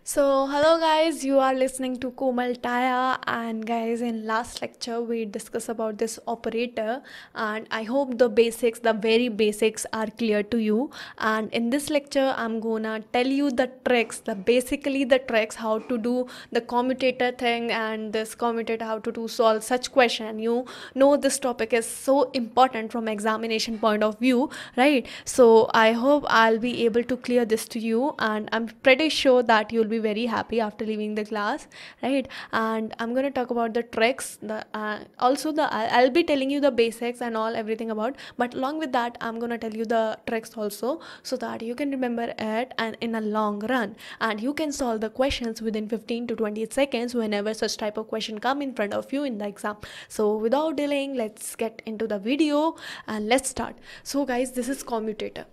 So, hello guys, you are listening to Komal Taya, and guys, in last lecture we discussed about this operator, and I hope the basics, the very basics, are clear to you. And in this lecture, I'm gonna tell you the tricks, basically the tricks how to do the commutator thing, and this commutator how to solve such question. You know this topic is so important from examination point of view, right? So I hope I'll be able to clear this to you, and I'm pretty sure that you'll be very happy after leaving the class, right? And I'm going to talk about the tricks, I'll be telling you the basics and all everything about, but along with that I'm going to tell you the tricks also, so that you can remember it and in a long run, and you can solve the questions within 15 to 20 seconds whenever such type of question come in front of you in the exam. So without delaying, let's get into the video and let's start. So guys, this is commutator,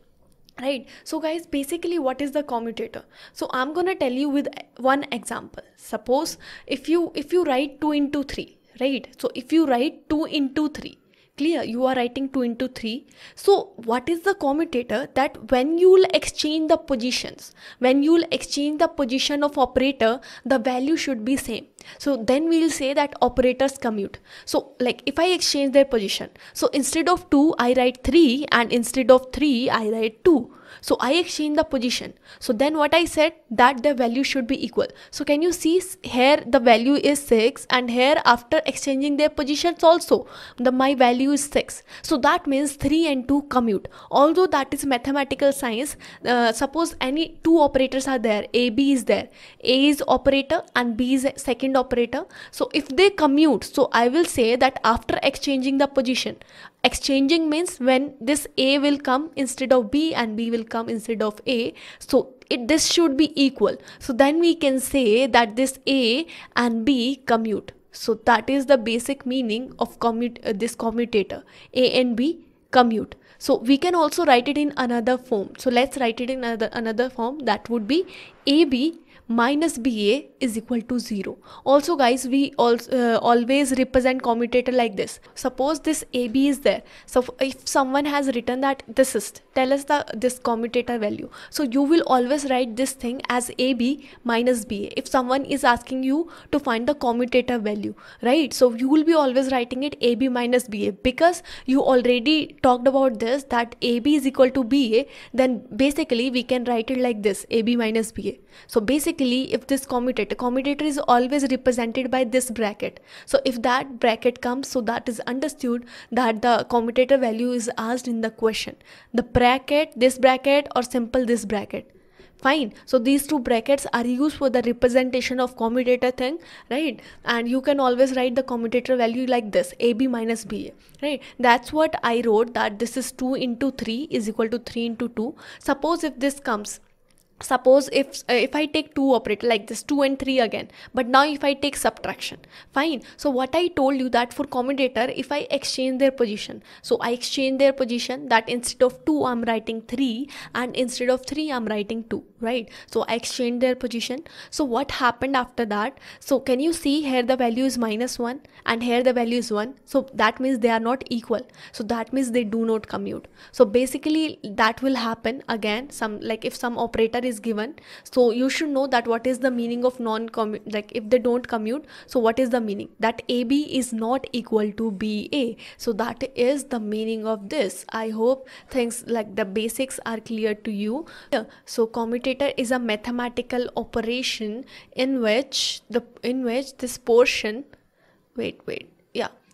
right? So guys, basically what is the commutator? So I'm gonna tell you with one example. Suppose if you write 2 into 3, right? So if you write 2 into 3, clear, you are writing 2 into 3. So what is the commutator? That when you will exchange the positions, when you will exchange the position of operator, the value should be same. So then we will say that operators commute. So like if I exchange their position, so instead of 2 I write 3, and instead of 3 I write 2. So I exchange the position. So then what I said, that the value should be equal. So can you see here the value is 6, and here after exchanging their positions also my value is 6. So that means 3 and 2 commute. Although that is mathematical science, suppose any two operators are there, A, B is there. A is operator and B is second operator. So if they commute, so I will say that after exchanging the position, exchanging means when this A will come instead of B and B will come instead of A, so this should be equal. So then we can say that this A and B commute. So that is the basic meaning of this commutator. A and B commute. So we can also write it in another form. So let's write it in another form. That would be AB minus BA is equal to 0. Also guys, we also always represent commutator like this. Suppose this AB is there. So if someone has written that this is, tell us this commutator value. So you will always write this thing as AB minus BA. If someone is asking you to find the commutator value, right? So you will be always writing it AB minus BA, because you already talked about this, that AB is equal to BA. Then basically we can write it like this, AB minus BA. So basically, if this commutator is always represented by this bracket. So if that bracket comes, so that is understood that the commutator value is asked in the question. The bracket, this bracket, or simple this bracket. Fine. So these two brackets are used for the representation of commutator thing, right? And you can always write the commutator value like this, AB minus BA, right? That's what I wrote, that this is 2 into 3 is equal to 3 into 2. Suppose if this comes, suppose if I take two operator like this, 2 and 3 again, but now if I take subtraction, fine. So what I told you, that for commutator, if I exchange their position, so I exchange their position, that instead of 2 I'm writing 3, and instead of 3 I'm writing 2, right? So I exchange their position. So what happened after that? So can you see here the value is -1 and here the value is 1. So that means they are not equal. So that means they do not commute. So basically that will happen again, some like if some operator is given, so you should know that what is the meaning of non-commute, like if they don't commute, so what is the meaning? That AB is not equal to BA. So that is the meaning of this. I hope things like the basics are clear to you. So commutator is a mathematical operation in which this portion,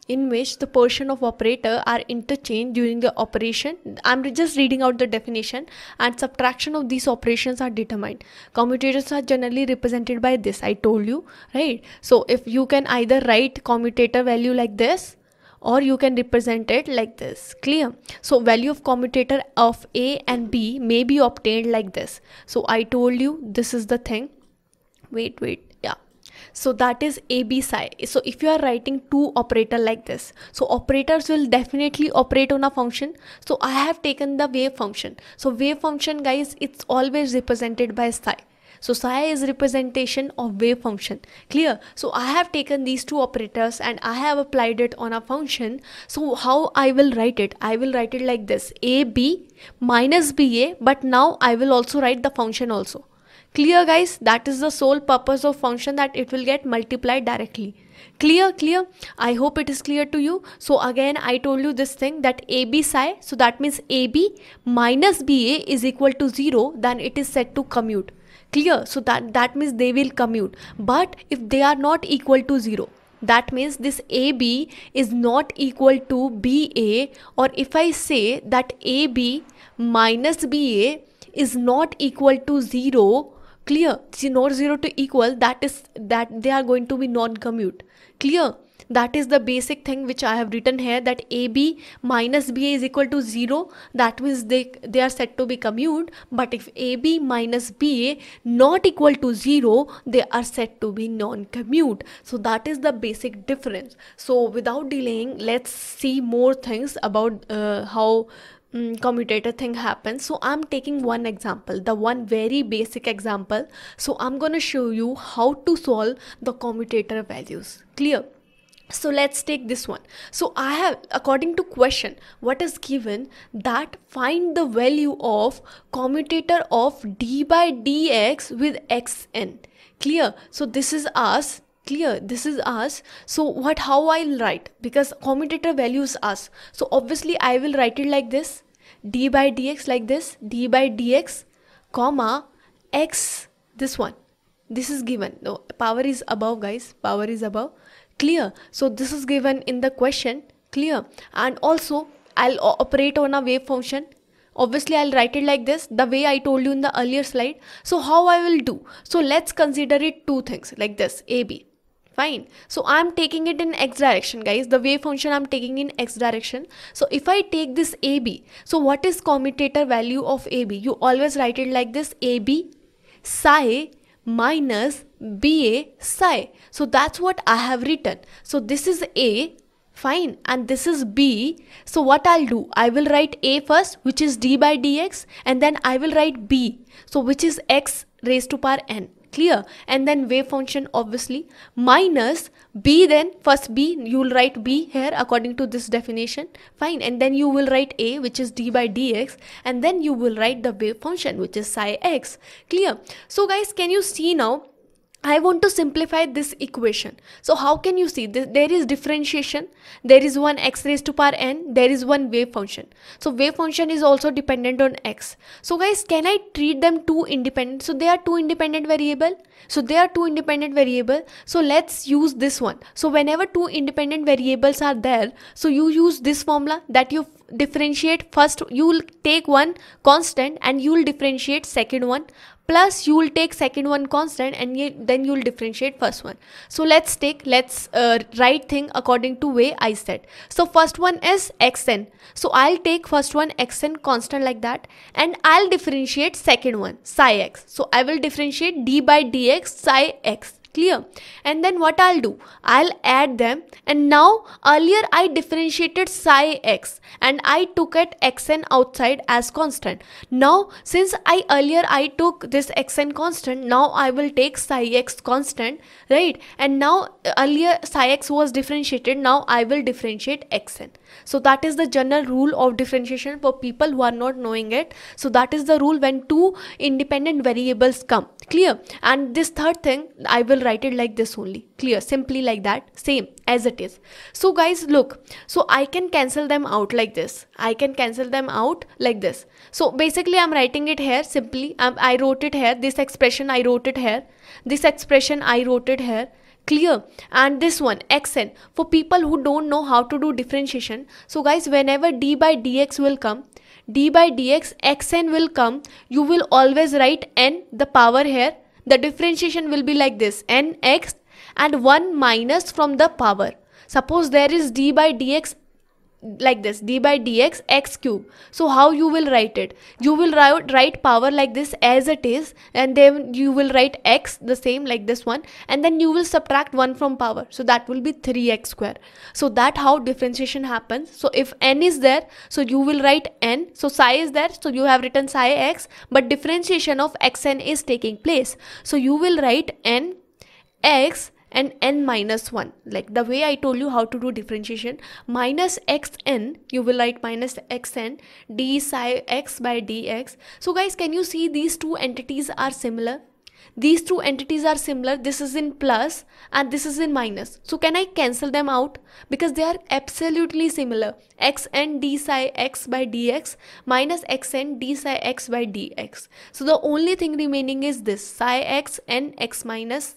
in which the portion of operator are interchanged during the operation. I'm just reading out the definition, and subtraction of these operations are determined. Commutators are generally represented by this, I told you, right? So if you can either write commutator value like this, or you can represent it like this. Clear? So value of commutator of A and B may be obtained like this. So I told you this is the thing. So that is AB psi. So if you are writing two operator like this, so operators will definitely operate on a function. So I have taken the wave function. So wave function, guys, it's always represented by psi. So psi is representation of wave function. Clear? So I have taken these two operators and I have applied it on a function. So how I will write it? I will write it like this, AB minus BA, but now I will also write the function also. Clear guys, that is the sole purpose of function, that it will get multiplied directly. Clear, I hope it is clear to you. So again I told you this thing, that AB psi, so that means AB minus BA is equal to 0, then it is said to commute. Clear, so that means they will commute. But if they are not equal to 0, that means this AB is not equal to BA, or if I say that AB minus BA is not equal to 0, clear, see, not 0 to equal, that is that they are going to be non-commute. Clear, that is the basic thing which I have written here, that AB minus BA is equal to 0, that means they are said to be commute. But if AB minus BA not equal to 0, they are said to be non-commute. So that is the basic difference. So without delaying, let's see more things about how commutator thing happens. So I'm taking one example, the one very basic example. So I'm gonna show you how to solve the commutator values. Clear? So let's take this one. So I have, according to question, what is given, that find the value of commutator of d by dx with xn. Clear? So this is us. Clear, this is us. So how I'll write, because commutator value is us, so obviously I will write it like this, d by dx, like this, d by dx comma x, this one, this is given. No, power is above guys, power is above. Clear, so this is given in the question. Clear, and also I'll operate on a wave function. Obviously I'll write it like this, the way I told you in the earlier slide. So how I will do, so let's consider it two things like this, AB. Fine, so I'm taking it in x direction guys, the wave function I'm taking in x direction. So if I take this AB, so what is commutator value of AB? You always write it like this, AB psi minus BA psi. So that's what I have written. So this is A, fine, and this is B. So what I'll do, I will write A first, which is d by dx, and then I will write B, so which is x raised to power n. Clear, and then wave function obviously, minus B, then first B, you will write B here according to this definition, fine, and then you will write A, which is d by dx, and then you will write the wave function, which is psi x. Clear, so guys, can you see now, I want to simplify this equation. So how can you see this? There is differentiation, there is one x raised to power n, there is one wave function. So wave function is also dependent on x. So guys, can I treat them two independent? So they are two independent variable. So they are two independent variable. So let's use this one. So whenever two independent variables are there, so you use this formula, that you differentiate first, you will take one constant and you will differentiate second one, plus you will take second one constant and then you will differentiate first one. So let's write thing according to way I said. So first one is xn, so I'll take first one xn constant like that, and I'll differentiate second one psi x. So I will differentiate d by dx psi x. Clear, and then what I'll do, I'll add them, and now earlier I differentiated psi x and I took it xn outside as constant. Now since I took this xn constant, now I will take psi x constant, right? And now earlier psi x was differentiated, now I will differentiate xn. So that is the general rule of differentiation for people who are not knowing it. So that is the rule when two independent variables come. Clear, and this third thing I will write it like this only. Clear, simply like that, same as it is. So guys, look, so I can cancel them out like this, I can cancel them out like this. So basically I'm writing it here simply, I wrote it here, this expression I wrote it here, this expression I wrote it here. Clear, and this one xn, for people who don't know how to do differentiation, so guys, whenever d by dx will come, d by dx xn will come, you will always write n, the power here, the differentiation will be like this, nx and 1 minus from the power. Suppose there is d by dx like this, d by dx x cube. So how you will write it? You will write power like this as it is, and then you will write x the same like this one, and then you will subtract 1 from power, so that will be 3x square. So that how differentiation happens. So if n is there, so you will write n, so psi is there, so you have written psi x, but differentiation of xn is taking place, so you will write n x and n minus 1, like the way I told you how to do differentiation, minus xn, you will write minus xn d psi x by dx. So guys, can you see these two entities are similar? These two entities are similar. This is in plus and this is in minus. So can I cancel them out? Because they are absolutely similar. Xn d psi x by dx minus xn d psi x by dx. So the only thing remaining is this psi x n x minus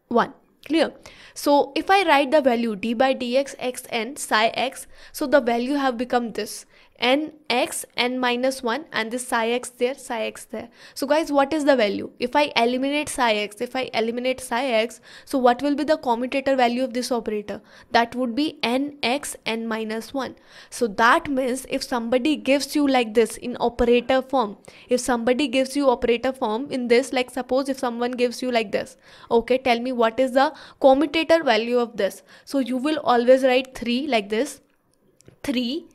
1. Clear? So if I write the value d by dx xn psi x, so the value have become this n x n minus 1 and this psi x there. So guys, what is the value? If I eliminate psi x, so what will be the commutator value of this operator? That would be n x n minus 1. So that means if somebody gives you like this in operator form, in this, like suppose if someone gives you like this, okay, tell me what is the commutator value of this. So you will always write 3 like this, 3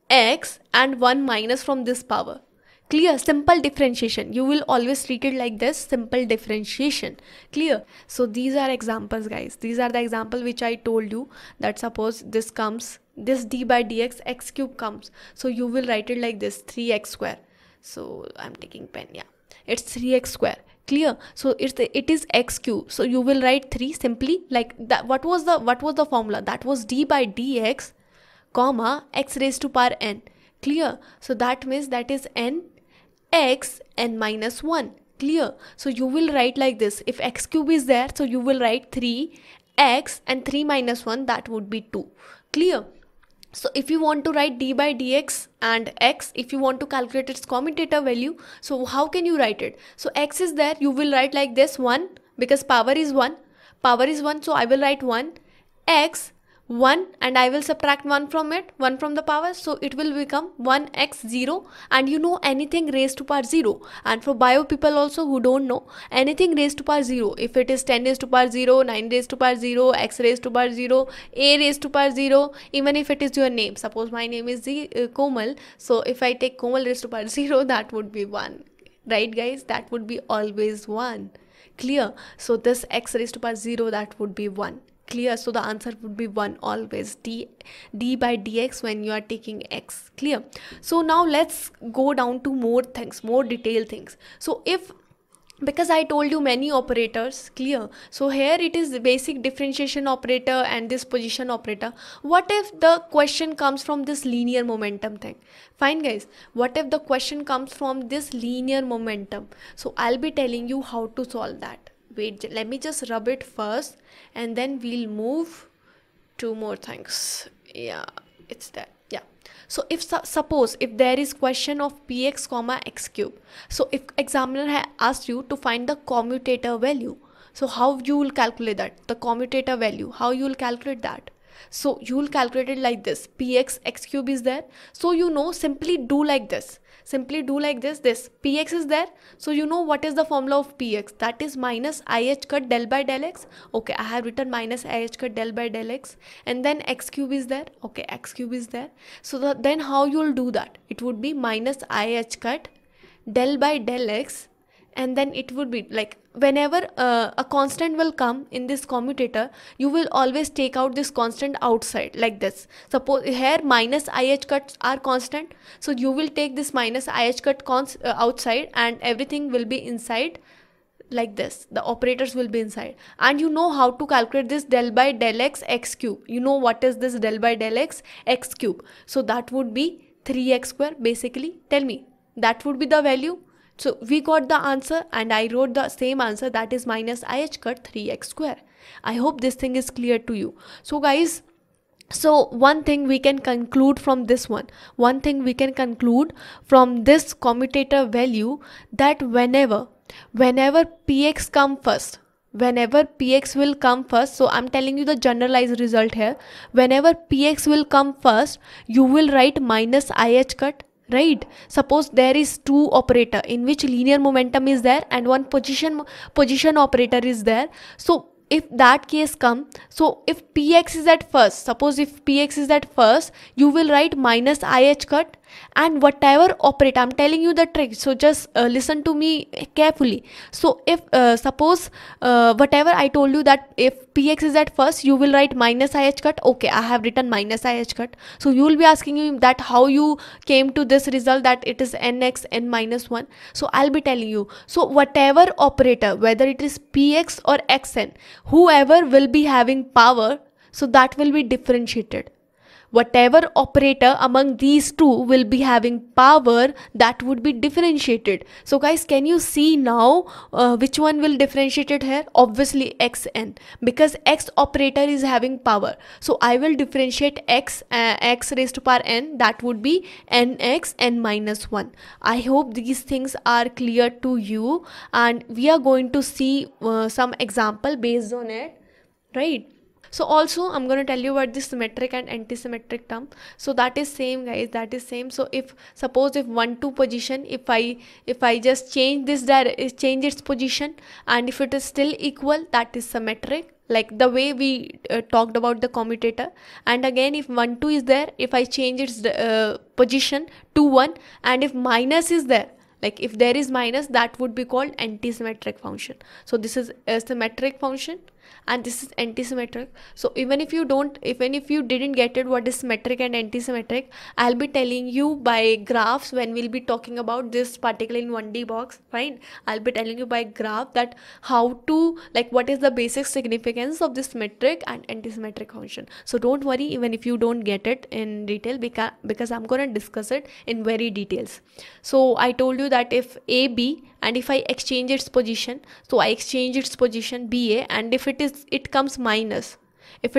x and 1 minus from this power. Clear? Simple differentiation. You will always treat it like this, simple differentiation. Clear? So these are examples, guys. These are the example which I told you, that suppose this comes, this d by dx x cube comes. So you will write it like this, 3x square. So I'm taking pen, yeah. It's 3x square. Clear? So it is x cube. So you will write 3 simply like that. What was the formula? That was d by dx comma x raised to power n. Clear? So that means that is n x n minus 1. Clear? So you will write like this. If x cube is there, so you will write 3x and 3 minus 1, that would be 2. Clear? So if you want to write d by dx and x, if you want to calculate its commutator value, so how can you write it? So x is there, you will write like this 1, because power is 1, so I will write 1 x 1 and I will subtract 1 from it, 1 from the power, so it will become 1x 0. And you know anything raised to power 0, and for bio people also who don't know, anything raised to power 0, if it is 10 raised to power 0, 9 raised to power 0, x raised to power 0, a raised to power 0, even if it is your name, suppose my name is Komal, so if I take Komal raised to power 0, that would be 1, right guys? That would be always 1. Clear? So this x raised to power 0, that would be 1. Clear? So the answer would be 1 always, d by dx when you are taking x. Clear? So now let's go down to more things, more detailed things. So if, because I told you many operators, clear? So here it is the basic differentiation operator and this position operator. What if the question comes from this linear momentum thing? Fine guys, what if the question comes from this linear momentum? So I'll be telling you how to solve that. Wait, let me just rub it first and then we'll move to more things. Yeah, it's there. Yeah. So if suppose if there is question of px comma x cube, so if examiner has asked you to find the commutator value, so how you will calculate that? The commutator value, how you will calculate that? So you will calculate it like this, px x cube is there, so you know, simply do like this. Simply do like this, px is there, so you know what is the formula of px, that is minus ih cut del by del x. Okay, I have written minus ih cut del by del x, and then x cube is there. Okay, x cube is there, so then how you will do that? It would be minus ih cut del by del x, and then it would be like whenever a constant will come in this commutator, you will always take out this constant outside like this. Suppose here minus ih cuts are constant, so you will take this minus ih cut outside and everything will be inside like this. The operators will be inside, and you know how to calculate this del by del x x cube. You know what is this del by del x x cube? So that would be 3x square basically. Tell me, that would be the value. So we got the answer and I wrote the same answer, that is minus ih cut 3x square. I hope this thing is clear to you. So guys, so one thing we can conclude from this commutator value, that whenever px come first, whenever px will come first, so I'm telling you the generalized result here, whenever px will come first, you will write minus ih cut. Right? Suppose there is two operator in which linear momentum is there and one position operator is there. So if that case come, so if px is at first, suppose if px is at first, you will write minus ih cut And whatever operator, I'm telling you the trick, so just listen to me carefully. So if suppose whatever I told you, that if px is at first, you will write minus I h cut. Okay, I have written minus I h cut. So you will be asking me that how you came to this result that it is nx n minus 1. So I'll be telling you, so whatever operator, whether it is px or xn, whoever will be having power, so that will be differentiated. Whatever operator among these two will be having power, that would be differentiated. So guys, can you see now which one will differentiate here? Obviously xn, because x operator is having power. So I will differentiate x raised to power n, that would be nx n minus 1. I hope these things are clear to you, and we are going to see some example based on it, right? So also I'm going to tell you about the symmetric and anti-symmetric term. So that is same guys, that is same. So if suppose if 1 2 position, if I just change this change its position, and if it is still equal, that is symmetric, like the way we talked about the commutator. And again, if 1 2 is there, if I change its position to 1, and if minus is there, like if there is minus, that would be called anti-symmetric function. So this is a symmetric function and this is anti-symmetric. So even if you didn't get it what is symmetric and anti-symmetric, I'll be telling you by graphs when we'll be talking about this particular in 1D box, fine. I'll be telling you by graph that how to, like, what is the basic significance of this symmetric and anti-symmetric function. So don't worry even if you don't get it in detail, because I'm going to discuss it in very details. So I told you that if AB, and if I exchange its position, so I exchange its position BA, and if it comes minus, if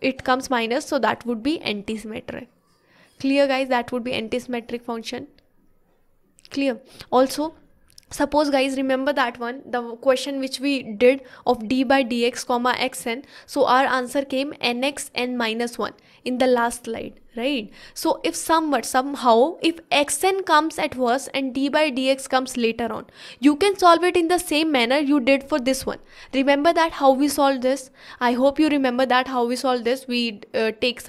it comes minus, so that would be anti-symmetric. Clear guys, that would be anti-symmetric function. Clear. Also, suppose guys, remember that one, the question which we did of d by dx comma xn. So our answer came nx n minus 1 in the last slide, right? So if somehow if xn comes at first and d by dx comes later on, you can solve it in the same manner you did for this one. Remember that how we solved this? I hope you remember that how we solved this. We took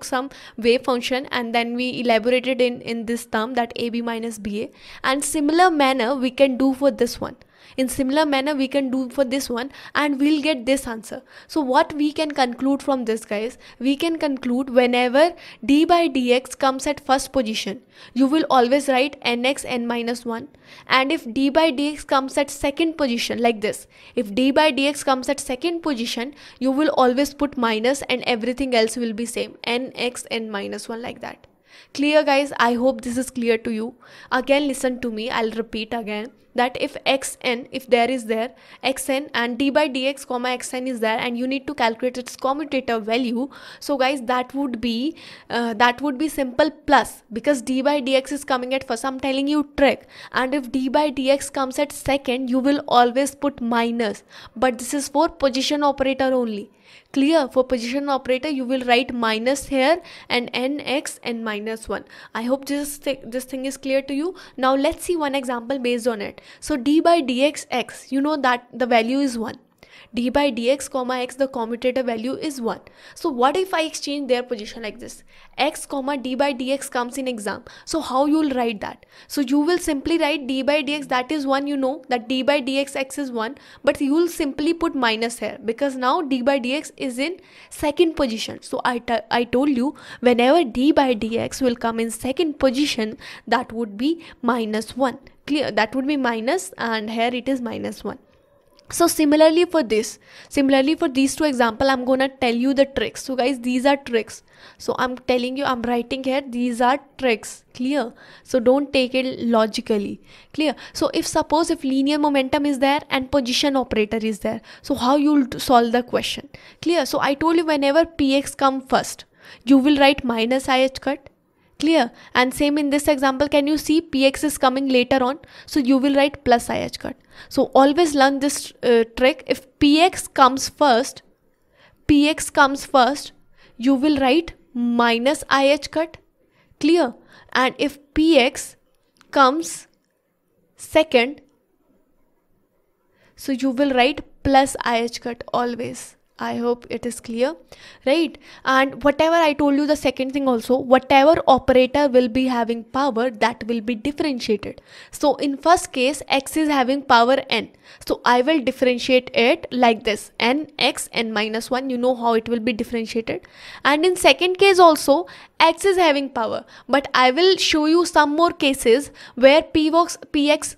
some wave function and then we elaborated in this term, that ab minus ba, and similar manner we can do for this one. In similar manner we can do for this one, and we'll get this answer. So what we can conclude from this guys, we can conclude whenever d by dx comes at first position, you will always write nx n minus 1, and if d by dx comes at second position, like this, if d by dx comes at second position, you will always put minus and everything else will be same, nx n minus 1, like that. Clear guys, I hope this is clear to you. Again listen to me, I'll repeat again, that if xn, if there is there xn and d by dx comma xn is there, and you need to calculate its commutator value, so guys that would be simple plus, because d by dx is coming at first, I'm telling you trick, and if d by dx comes at second, you will always put minus, but this is for position operator only. Clear? For position operator you will write minus here and nx n minus 1. I hope this thing is clear to you. Now let's see one example based on it. So d by dx x, you know that the value is 1. d by dx comma x, the commutator value is 1. So what if I exchange their position like this? X comma d by dx comes in exam. So how you will write that? So you will simply write d by dx, that is 1, you know that d by dx x is 1, but you will simply put minus here because now d by dx is in second position. So I told you whenever d by dx will come in second position, that would be minus 1. Clear? That would be minus, and here it is minus 1. So similarly for these two example, I'm gonna tell you the tricks. So guys, these are tricks. So I'm telling you, I'm writing here, these are tricks. Clear? So don't take it logically. Clear? So if linear momentum is there and position operator is there, so how you'll solve the question? Clear? So I told you whenever px come first, you will write minus ih cut. Clear? And same in this example, can you see px is coming later on, so you will write plus ih cut. So always learn this trick. If px comes first, you will write minus ih cut. Clear? And if px comes second, so you will write plus ih cut always. I hope it is clear, right? And whatever I told you, the second thing also, whatever operator will be having power, that will be differentiated. So in first case, x is having power n. So I will differentiate it like this, n x n minus 1. You know how it will be differentiated. And in second case also, x is having power. But I will show you some more cases where px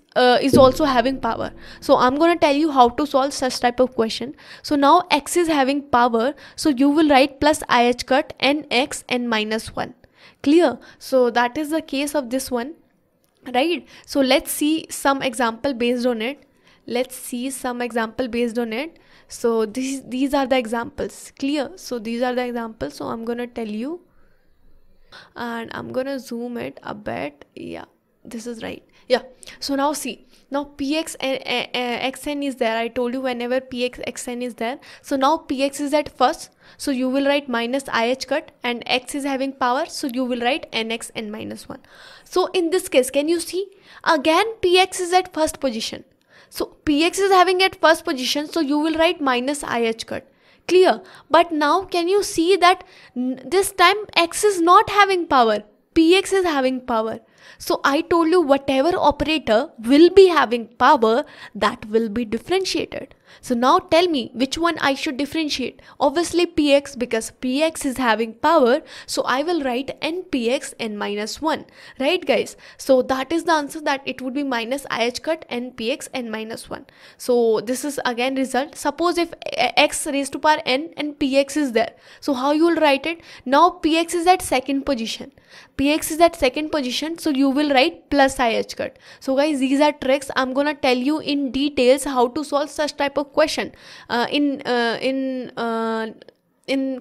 is also having power. So I'm going to tell you how to solve such type of question. So now x is having power, so you will write plus ih cut nx n minus 1. Clear? So that is the case of this one, right? So let's see some example based on it. So these are the examples. Clear? So these are the examples. So I'm going to tell you, and I'm going to zoom it a bit. Yeah, this is right. Yeah, so now see, now px xn is there. I told you whenever px xn is there, so now px is at first, so you will write minus ih cut, and x is having power, so you will write nx n minus 1. So in this case, can you see, again px is at first position, so px is having at first position, so you will write minus ih cut. Clear? But now can you see that this time x is not having power, px is having power. So I told you whatever operator will be having power, that will be differentiated. So now tell me which one I should differentiate. Obviously px, because px is having power, so I will write npx n minus 1, right guys? So that is the answer, that it would be minus ih cut npx n minus 1. So this is again result. Suppose if x raised to power n and px is there, so how you will write it? Now px is at second position, so you will write plus ih cut. So guys, these are tricks. I'm gonna tell you in details how to solve such type of question in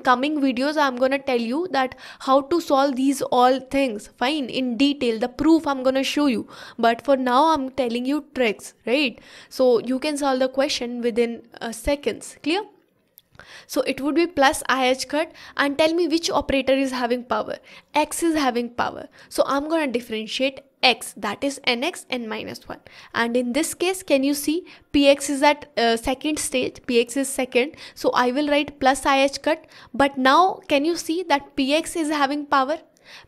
coming videos. I'm gonna tell you that how to solve these all things, fine, in detail. The proof I'm gonna show you, but for now I'm telling you tricks, right? So you can solve the question within seconds. Clear? So it would be plus ih cut, and tell me which operator is having power. X is having power, so I'm going to differentiate x, that is nx n minus 1. And in this case, can you see px is at second stage, px is second, so I will write plus ih cut. But now can you see that px is having power,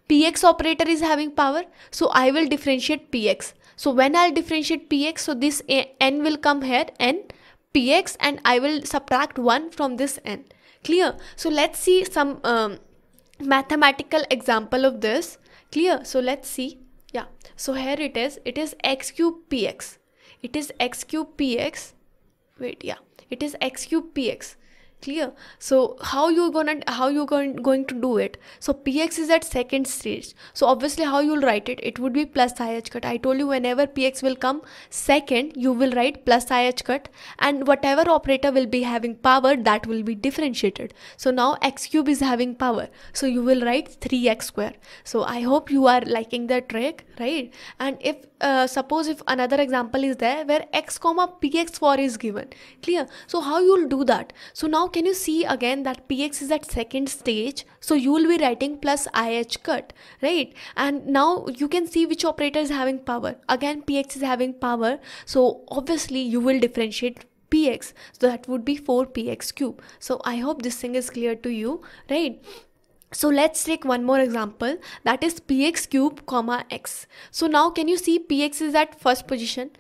px operator is having power, so I will differentiate px. So when I'll differentiate px, so this n will come here, n px, and I will subtract 1 from this n. Clear? So let's see some mathematical example of this. Clear? So let's see. Yeah, so here it is x cube px, it is x cube px, wait, yeah, it is x cube px. Clear? So how you going to do it? So px is at second stage, so obviously how you will write it? It would be plus ih cut. I told you whenever px will come second, you will write plus ih cut, and whatever operator will be having power, that will be differentiated. So now x cube is having power, so you will write 3x square. So I hope you are liking the trick, right? And if suppose if another example is there where x comma px4 is given. Clear? So how you will do that? So now can you see again that px is at second stage, so you will be writing plus ih cut, right? And now you can see which operator is having power. Again px is having power, so obviously you will differentiate px, so that would be 4px cube. So I hope this thing is clear to you, right? So let's take one more example, that is px cube comma x. So now can you see px is at first position,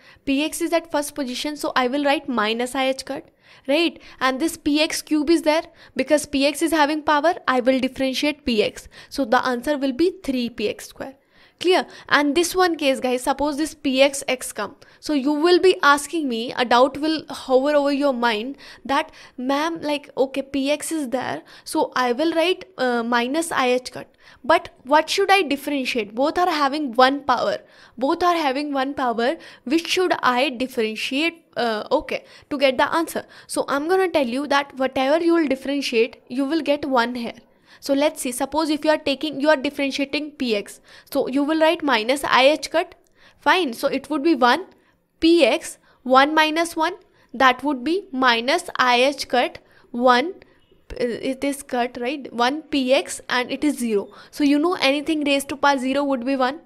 so I will write minus ih cut, right? And this px cube is there, because px is having power, I will differentiate px, so the answer will be 3px square. Clear? And this one case, guys, suppose this pxx come, so you will be asking me, a doubt will hover over your mind that ma'am, like, okay, px is there, so I will write minus ih cut, but what should I differentiate? Both are having one power, which should I differentiate? Okay, to get the answer. So I'm gonna tell you that whatever you will differentiate, you will get 1 here. So let's see, suppose if you are differentiating px, so you will write minus ih cut, fine, so it would be 1 px, 1 minus 1, that would be minus ih cut 1, it is cut, right, 1 px, and it is 0. So you know anything raised to power 0 would be 1.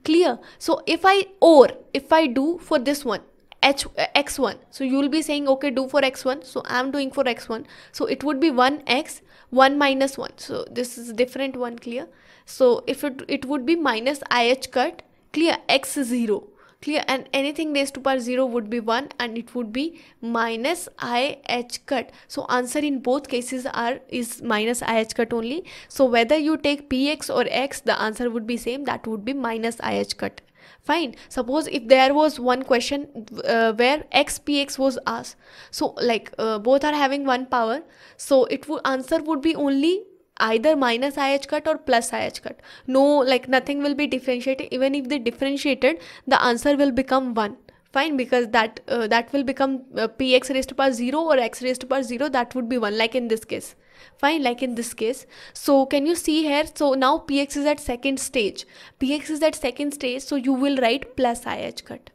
Clear? So if I do for this one, x1. So you will be saying, okay, do for x1. So I'm doing for x1. So it would be 1x 1 minus 1. So this is different one, clear? So if it would be minus ih cut, clear, x 0, clear, and anything raised to power 0 would be 1, and it would be minus ih cut. So answer in both cases is minus ih cut only. So whether you take px or x, the answer would be same, that would be minus ih cut. Fine. Suppose if there was one question where x px was asked, so like both are having one power, so it would answer would be only either minus ih cut or plus ih cut. No, like nothing will be differentiated. Even if they differentiated, the answer will become 1. Fine, because that will become px raised to power 0 or x raised to power 0, that would be 1, like in this case. Fine, like in this case. So can you see here? So now px is at second stage. Px is at second stage, so you will write plus ih cut.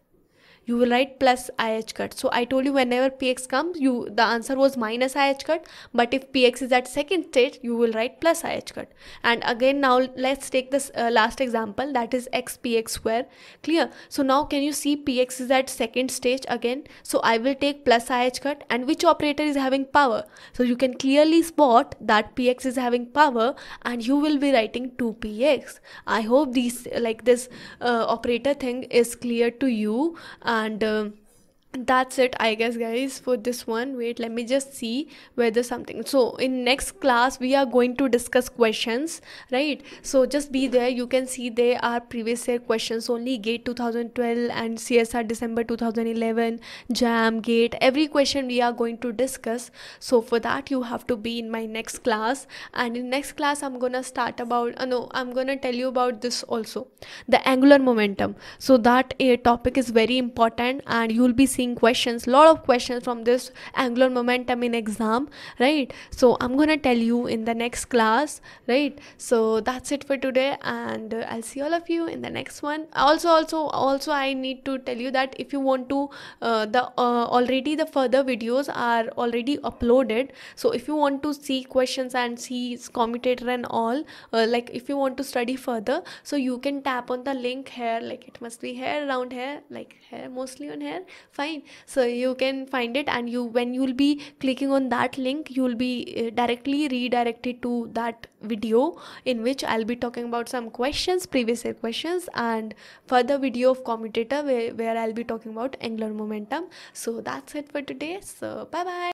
You will write plus ih cut. So I told you whenever px comes, the answer was minus ih cut, but if px is at second stage, you will write plus ih cut. And again, now let's take this last example, that is x px square. Clear? So now can you see px is at second stage again? So I will take plus ih cut, and which operator is having power? So you can clearly spot that px is having power, and you will be writing 2px. I hope this operator thing is clear to you. And that's it, I guess, guys, for this one. Wait, let me just see whether something. So in next class we are going to discuss questions, right? So just be there. You can see they are previous year questions only, GATE 2012 and CSR December 2011, JAM, GATE, every question we are going to discuss. So for that you have to be in my next class. And in next class I'm gonna start about I'm gonna tell you about this also, the angular momentum. So that a topic is very important, and you will be seeing questions, lot of questions from this angular momentum in exam, right? So I'm gonna tell you in the next class, right? So that's it for today, and I'll see all of you in the next one. Also I need to tell you that if you want to already the further videos are already uploaded. So if you want to see questions and see commutator and all, like if you want to study further, so you can tap on the link here, like it must be here, around here, like here, mostly on here. Fine, so you can find it, and when you will be clicking on that link, you will be directly redirected to that video in which I'll be talking about some questions, previous year questions, and further video of commutator where I'll be talking about angular momentum. So that's it for today. So bye bye.